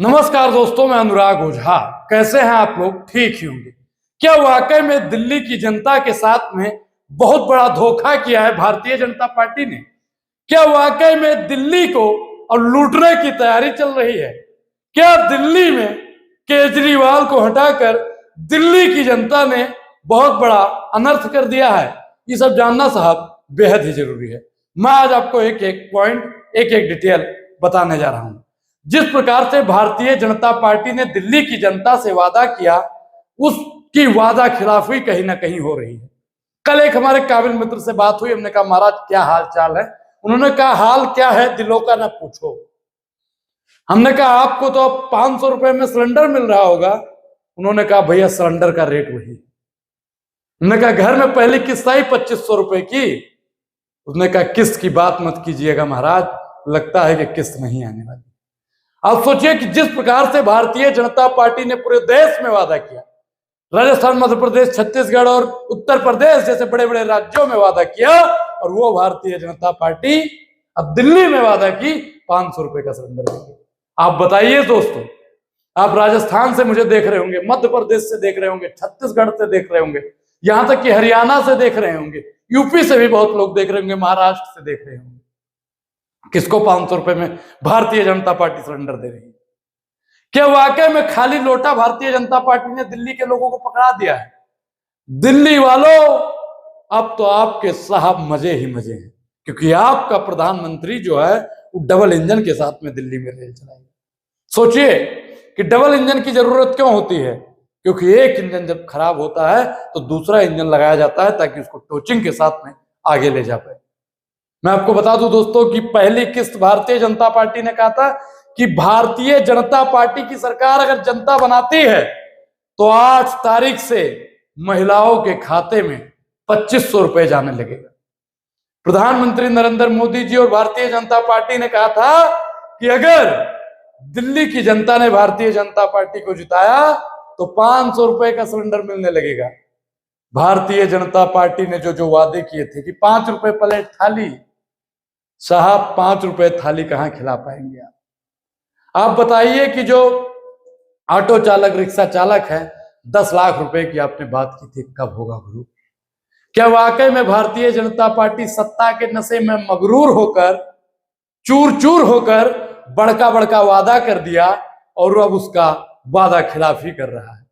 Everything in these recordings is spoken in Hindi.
नमस्कार दोस्तों, मैं अनुराग ओझा। कैसे हैं आप लोग? ठीक ही होंगे। क्या वाकई में दिल्ली की जनता के साथ में बहुत बड़ा धोखा किया है भारतीय जनता पार्टी ने? क्या वाकई में दिल्ली को और लूटने की तैयारी चल रही है? क्या दिल्ली में केजरीवाल को हटाकर दिल्ली की जनता ने बहुत बड़ा अनर्थ कर दिया है? ये सब जानना साहब बेहद ही जरूरी है। मैं आज आपको एक एक पॉइंट, एक एक डिटेल बताने जा रहा हूं। जिस प्रकार से भारतीय जनता पार्टी ने दिल्ली की जनता से वादा किया, उसकी वादा खिलाफी कहीं ना कहीं हो रही है। कल एक हमारे काबिल मित्र से बात हुई, हमने कहा महाराज क्या हाल चाल है? उन्होंने कहा हाल क्या है, दिलों का ना पूछो। हमने कहा आपको तो अब 500 रुपए में सिलेंडर मिल रहा होगा। उन्होंने कहा भैया सिलेंडर का रेट वही। हमने कहा घर में पहली किस्त आई 2500 रुपए की। उसने कहा किस्त की बात मत कीजिएगा महाराज, लगता है कि किस्त नहीं आने वाली। आप सोचिए कि जिस प्रकार से भारतीय जनता पार्टी ने पूरे देश में वादा किया, राजस्थान, मध्य प्रदेश, छत्तीसगढ़ और उत्तर प्रदेश जैसे बड़े बड़े राज्यों में वादा किया, और वो भारतीय जनता पार्टी अब दिल्ली में वादा की 500 रुपए का सिलेंडर देंगे। आप बताइए दोस्तों, आप राजस्थान से मुझे देख रहे होंगे, मध्य प्रदेश से देख रहे होंगे, छत्तीसगढ़ से देख रहे होंगे, यहां तक कि हरियाणा से देख रहे होंगे, यूपी से भी बहुत लोग देख रहे होंगे, महाराष्ट्र से देख रहे होंगे। किसको 500 रुपए में भारतीय जनता पार्टी सिलेंडर दे रही है? क्या वाकई में खाली लोटा भारतीय जनता पार्टी ने दिल्ली के लोगों को पकड़ा दिया है? दिल्ली वालों, अब तो आपके साहब मजे ही मजे हैं, क्योंकि आपका प्रधानमंत्री जो है वो डबल इंजन के साथ में दिल्ली में रेल चलाएगा। सोचिए कि डबल इंजन की जरूरत क्यों होती है? क्योंकि एक इंजन जब खराब होता है तो दूसरा इंजन लगाया जाता है ताकि उसको टोचिंग के साथ में आगे ले जा पाए। मैं आपको बता दूं दोस्तों कि पहली किस्त भारतीय जनता पार्टी ने कहा था कि भारतीय जनता पार्टी की सरकार अगर जनता बनाती है तो 8 तारीख से महिलाओं के खाते में 2500 रुपए जाने लगेगा। प्रधानमंत्री नरेंद्र मोदी जी और भारतीय जनता पार्टी ने कहा था कि अगर दिल्ली की जनता ने भारतीय जनता पार्टी को जिताया तो 500 रुपए का सिलेंडर मिलने लगेगा। भारतीय जनता पार्टी ने जो जो वादे किए थे कि 5 रुपए प्लेट थाली, साहब 5 रुपए थाली कहां खिला पाएंगे आप बताइए कि जो ऑटो चालक, रिक्शा चालक है, 10 लाख रुपए की आपने बात की थी, कब होगा गुरु? क्या वाकई में भारतीय जनता पार्टी सत्ता के नशे में मगरूर होकर, चूर चूर होकर बड़का बड़का वादा कर दिया और अब उसका वादा खिलाफी कर रहा है?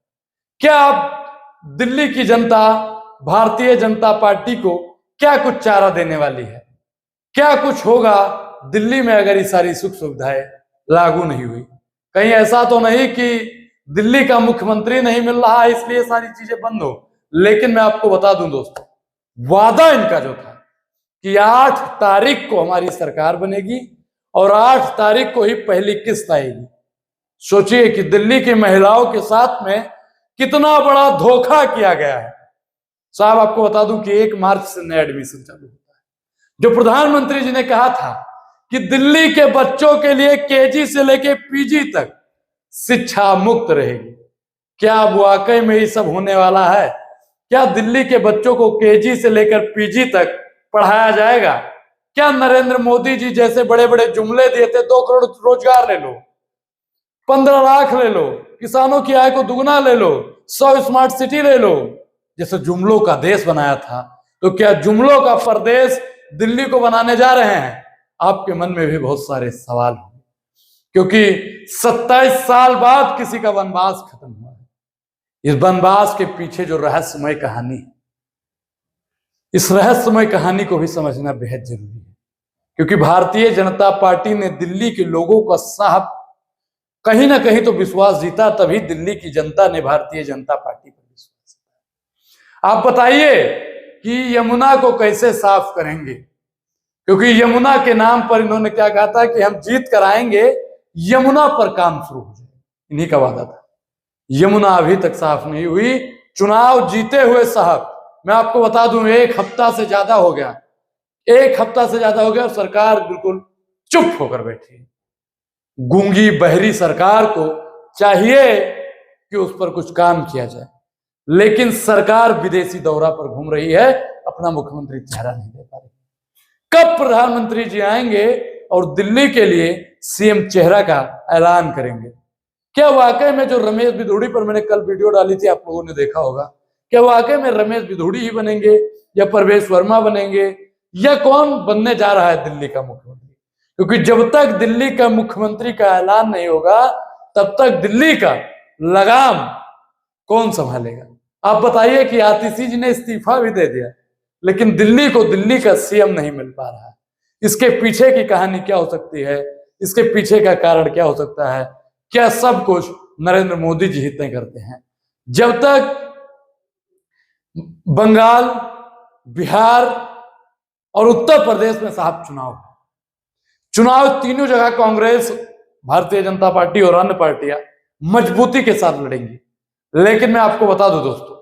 क्या अब दिल्ली की जनता भारतीय जनता पार्टी को क्या कुछ चारा देने वाली है? क्या कुछ होगा दिल्ली में अगर ये सारी सुख सुविधाएं लागू नहीं हुई? कहीं ऐसा तो नहीं कि दिल्ली का मुख्यमंत्री नहीं मिल रहा है इसलिए सारी चीजें बंद हो? लेकिन मैं आपको बता दूं दोस्तों, वादा इनका जो था कि 8 तारीख को हमारी सरकार बनेगी और 8 तारीख को ही पहली किस्त आएगी। सोचिए कि दिल्ली की महिलाओं के साथ में कितना बड़ा धोखा किया गया है। साहब आपको बता दूं कि 1 मार्च से नया एडमिशन चालू होता है। जो प्रधानमंत्री जी ने कहा था कि दिल्ली के बच्चों के लिए केजी से लेके पीजी तक शिक्षा मुक्त रहेगी, क्या अब वाकई में ये सब होने वाला है? क्या दिल्ली के बच्चों को केजी से लेकर पीजी तक पढ़ाया जाएगा? क्या नरेंद्र मोदी जी जैसे बड़े बड़े जुमले दिए थे, 2 करोड़ रोजगार ले लो, 15 लाख ले लो, किसानों की आय को दुगना ले लो, 100 स्मार्ट सिटी ले लो, जैसे जुमलों का देश बनाया था, तो क्या जुमलों का परदेश दिल्ली को बनाने जा रहे हैं? आपके मन में भी बहुत सारे सवाल होंगे, क्योंकि 27 साल बाद किसी का वनवास खत्म हुआ है। इस वनवास के पीछे जो रहस्यमय कहानी है, इस रहस्यमय कहानी को भी समझना बेहद जरूरी है, क्योंकि भारतीय जनता पार्टी ने दिल्ली के लोगों का साहब कहीं ना कहीं तो विश्वास जीता, तभी दिल्ली की जनता ने भारतीय जनता पार्टी पर विश्वास जीता। आप बताइए कि यमुना को कैसे साफ करेंगे? क्योंकि यमुना के नाम पर इन्होंने क्या कहा था कि हम जीत कर आएंगे, यमुना पर काम शुरू हो जाए, इन्हीं का वादा था। यमुना अभी तक साफ नहीं हुई। चुनाव जीते हुए साहब मैं आपको बता दूं 1 हफ्ता से ज्यादा हो गया, 1 हफ्ता से ज्यादा हो गया और सरकार बिल्कुल चुप होकर बैठी है। गूंगी बहरी सरकार को चाहिए कि उस पर कुछ काम किया जाए, लेकिन सरकार विदेशी दौरा पर घूम रही है, अपना मुख्यमंत्री चेहरा नहीं दे पा रही। कब प्रधानमंत्री जी आएंगे और दिल्ली के लिए सीएम चेहरा का ऐलान करेंगे? क्या वाकई में जो रमेश भिदोड़ी पर मैंने कल वीडियो डाली थी, आप लोगों ने देखा होगा, क्या वाकई में रमेश भिदोड़ी ही बनेंगे या परवेश वर्मा बनेंगे या कौन बनने जा रहा है दिल्ली का मुख्यमंत्री? क्योंकि जब तक दिल्ली का मुख्यमंत्री का ऐलान नहीं होगा तब तक दिल्ली का लगाम कौन संभालेगा? आप बताइए कि आतिशी जी ने इस्तीफा भी दे दिया लेकिन दिल्ली को दिल्ली का सीएम नहीं मिल पा रहा है। इसके पीछे की कहानी क्या हो सकती है? इसके पीछे का कारण क्या हो सकता है? क्या सब कुछ नरेंद्र मोदी जी ही तय करते हैं? जब तक बंगाल, बिहार और उत्तर प्रदेश में साहब चुनाव तीनों जगह कांग्रेस, भारतीय जनता पार्टी और अन्य पार्टियां मजबूती के साथ लड़ेंगी। लेकिन मैं आपको बता दूं दोस्तों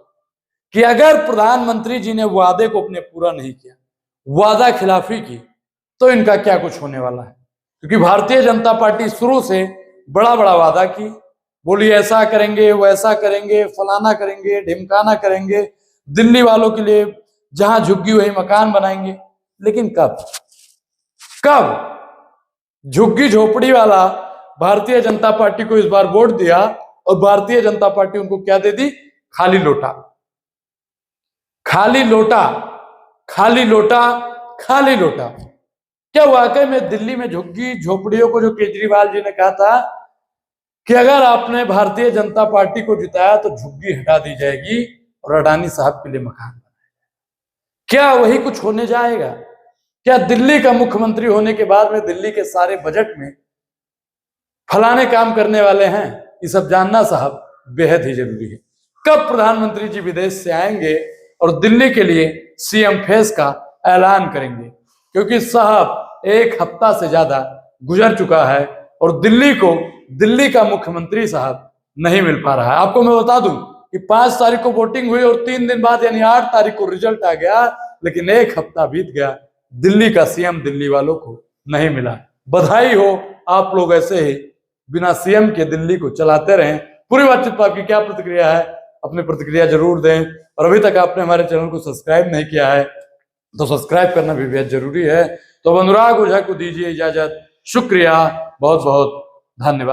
कि अगर प्रधानमंत्री जी ने वादे को अपने पूरा नहीं किया, वादा खिलाफी की, तो इनका क्या कुछ होने वाला है। क्योंकि भारतीय जनता पार्टी शुरू से बड़ा बड़ा वादा की, बोली ऐसा करेंगे, वैसा करेंगे, फलाना करेंगे, ढिमकाना करेंगे, दिल्ली वालों के लिए जहां झुग्गी वही मकान बनाएंगे। लेकिन कब झुग्गी झोपड़ी वाला भारतीय जनता पार्टी को इस बार वोट दिया और भारतीय जनता पार्टी उनको क्या दे दी? खाली लोटा, खाली लोटा, खाली लोटा, खाली लोटा। क्या वाकई में दिल्ली में झुग्गी झोपड़ियों को, जो केजरीवाल जी ने कहा था कि अगर आपने भारतीय जनता पार्टी को जिताया तो झुग्गी हटा दी जाएगी और अडानी साहब के लिए मकान बनाया जाएगा, क्या वही कुछ होने जाएगा? क्या दिल्ली का मुख्यमंत्री होने के बाद में दिल्ली के सारे बजट में फलाने काम करने वाले हैं? ये सब जानना साहब बेहद ही जरूरी है। कब प्रधानमंत्री जी विदेश से आएंगे और दिल्ली के लिए सीएम फेस का ऐलान करेंगे? क्योंकि साहब एक हफ्ता से ज्यादा गुजर चुका है और दिल्ली को दिल्ली का मुख्यमंत्री साहब नहीं मिल पा रहा है। आपको मैं बता दूं कि 5 तारीख को वोटिंग हुई और 3 दिन बाद यानी 8 तारीख को रिजल्ट आ गया, लेकिन एक हफ्ता बीत गया, दिल्ली का सीएम दिल्ली वालों को नहीं मिला। बधाई हो, आप लोग ऐसे ही बिना सीएम के दिल्ली को चलाते रहें। पूरी बातचीत पर आपकी क्या प्रतिक्रिया है? अपनी प्रतिक्रिया जरूर दें। और अभी तक आपने हमारे चैनल को सब्सक्राइब नहीं किया है तो सब्सक्राइब करना भी बेहद जरूरी है। तो अनुराग ओझा को दीजिए इजाजत। शुक्रिया, बहुत बहुत धन्यवाद।